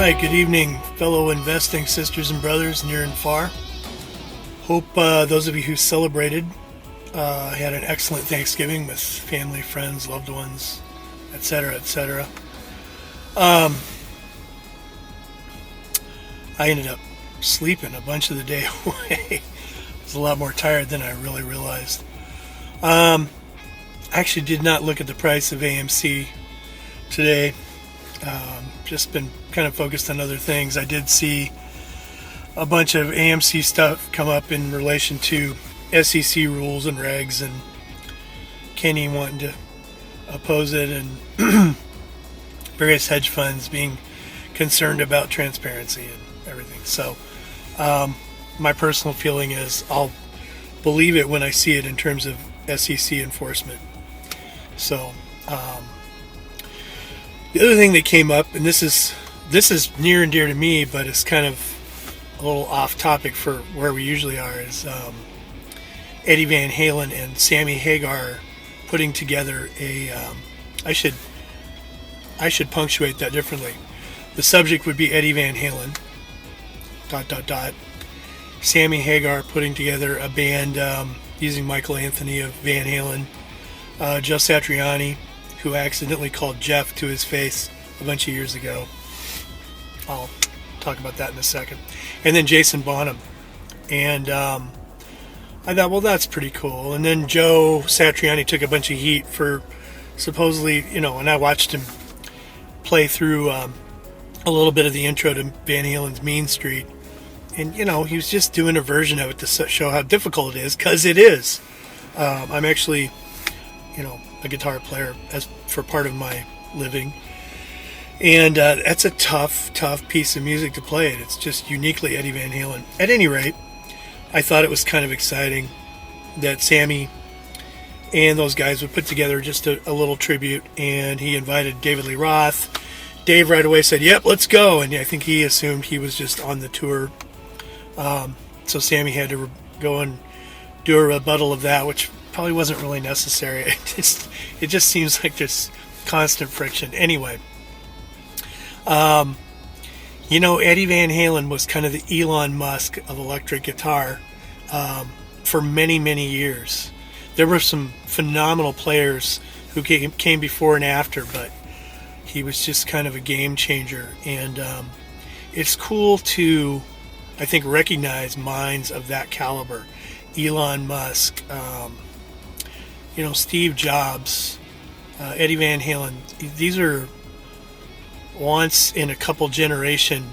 right, good evening, fellow investing sisters and brothers near and far. Hope those of you who celebrated had an excellent Thanksgiving with family, friends, loved ones, etc., etc. I ended up sleeping a bunch of the day away. I was a lot more tired than I really realized. I actually did not look at the price of AMC today. Just been kind of focused on other things. I did see a bunch of AMC stuff come up in relation to SEC rules and regs, and Kenny wanting to oppose it, and various hedge funds being concerned about transparency and everything. So my personal feeling is I'll believe it when I see it in terms of SEC enforcement. So the other thing that came up, and this is near and dear to me, but it's kind of a little off topic for where we usually are, is Eddie Van Halen and Sammy Hagar putting together a I should punctuate that differently. The subject would be Eddie Van Halen ... Sammy Hagar putting together a band using Michael Anthony of Van Halen, Joe Satriani, who accidentally called Jeff to his face a bunch of years ago. I'll talk about that in a second. And then Jason Bonham. And I thought, well, that's pretty cool. And then Joe Satriani took a bunch of heat for supposedly, and I watched him play through a little bit of the intro to Van Halen's Mean Street. And, he was just doing a version of it to show how difficult it is, because it is. I'm actually, a guitar player for part of my living. And that's a tough piece of music to play. It's just uniquely Eddie Van Halen. At any rate, I thought it was kind of exciting that Sammy and those guys would put together just a little tribute, and he invited David Lee Roth. Dave right away said, yep, let's go. And I think he assumed he was just on the tour. So Sammy had to go and do a rebuttal of that, which probably wasn't really necessary. It just seems like there's constant friction. Anyway, Eddie Van Halen was kind of the Elon Musk of electric guitar for many, many years. There were some phenomenal players who came before and after, but he was just kind of a game changer. And it's cool to, I think, recognize minds of that caliber. Elon Musk, Steve Jobs, Eddie Van Halen. These are once in a couple generation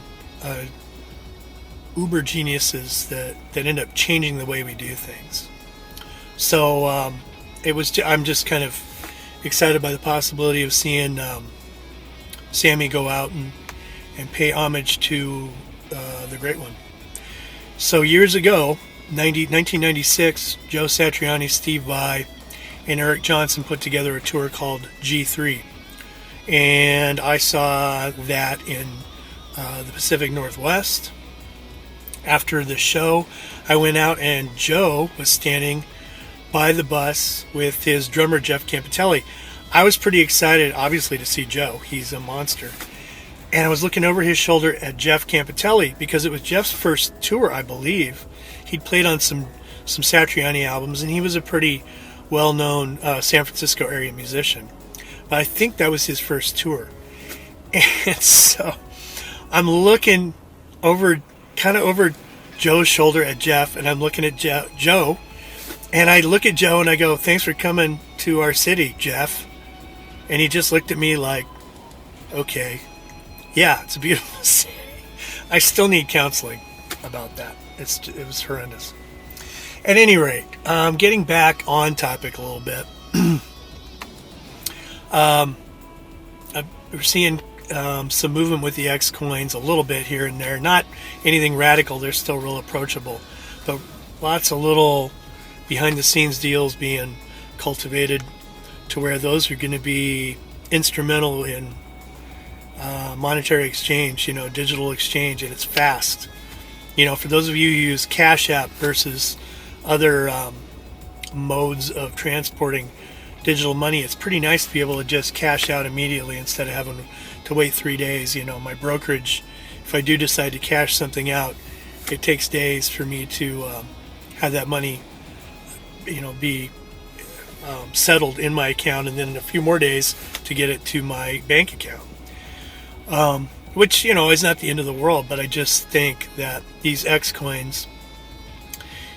uber geniuses that end up changing the way we do things. So I'm just kind of excited by the possibility of seeing Sammy go out and pay homage to the great one. So years ago, 1996, Joe Satriani, Steve Vai, and Eric Johnson put together a tour called G3. And I saw that in the Pacific Northwest. After the show, I went out and Joe was standing by the bus with his drummer, Jeff Campitelli. I was pretty excited, obviously, to see Joe. He's a monster. And I was looking over his shoulder at Jeff Campitelli because it was Jeff's first tour, I believe. He'd played on some Satriani albums, and he was a pretty well-known San Francisco area musician. But I think that was his first tour. And so I'm looking over Joe's shoulder at Jeff, and I'm looking at Joe. And I look at Joe and I go, thanks for coming to our city, Jeff. And he just looked at me like, okay. Yeah, it's a beautiful city. I still need counseling about that. It was horrendous. At any rate, getting back on topic a little bit. We're seeing some movement with the X coins a little bit here and there. Not anything radical. They're still real approachable. But lots of little behind-the-scenes deals being cultivated to where those are going to be instrumental in monetary exchange, digital exchange, and it's fast. For those of you who use Cash App versus other modes of transporting digital money, it's pretty nice to be able to just cash out immediately instead of having to wait 3 days. My brokerage if I do decide to cash something out, it takes days for me to have that money, be settled in my account, and then a few more days to get it to my bank account. Which, is not the end of the world, but I just think that these X coins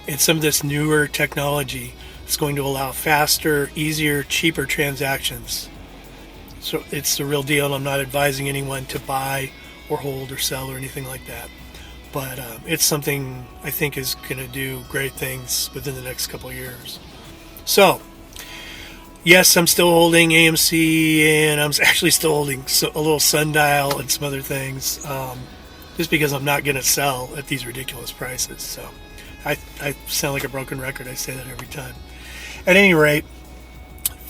and some of this newer technology is going to allow faster, easier, cheaper transactions. So it's the real deal. I'm not advising anyone to buy or hold or sell or anything like that. But it's something I think is going to do great things within the next couple of years. So, yes, I'm still holding AMC, and I'm actually still holding a little sundial and some other things, just because I'm not going to sell at these ridiculous prices. So I sound like a broken record. I say that every time. At any rate,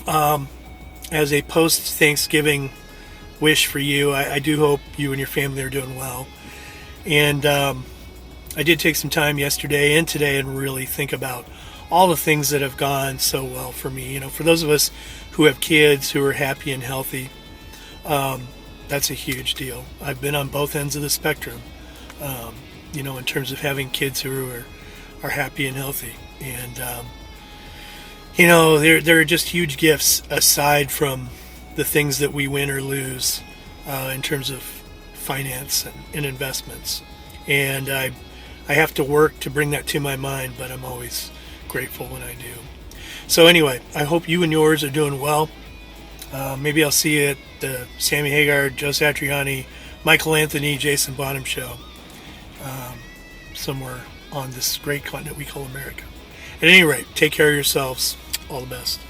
as a post-Thanksgiving wish for you, I do hope you and your family are doing well. And I did take some time yesterday and today and really think about all the things that have gone so well for me. For those of us who have kids who are happy and healthy, that's a huge deal. I've been on both ends of the spectrum, in terms of having kids who are happy and healthy. And, there are just huge gifts aside from the things that we win or lose in terms of finance and investments. And I have to work to bring that to my mind, but I'm always grateful when I do. So anyway, I hope you and yours are doing well. Maybe I'll see you at the Sammy Hagar, Joe Satriani, Michael Anthony, Jason Bonham show somewhere on this great continent we call America. At any rate, take care of yourselves. All the best.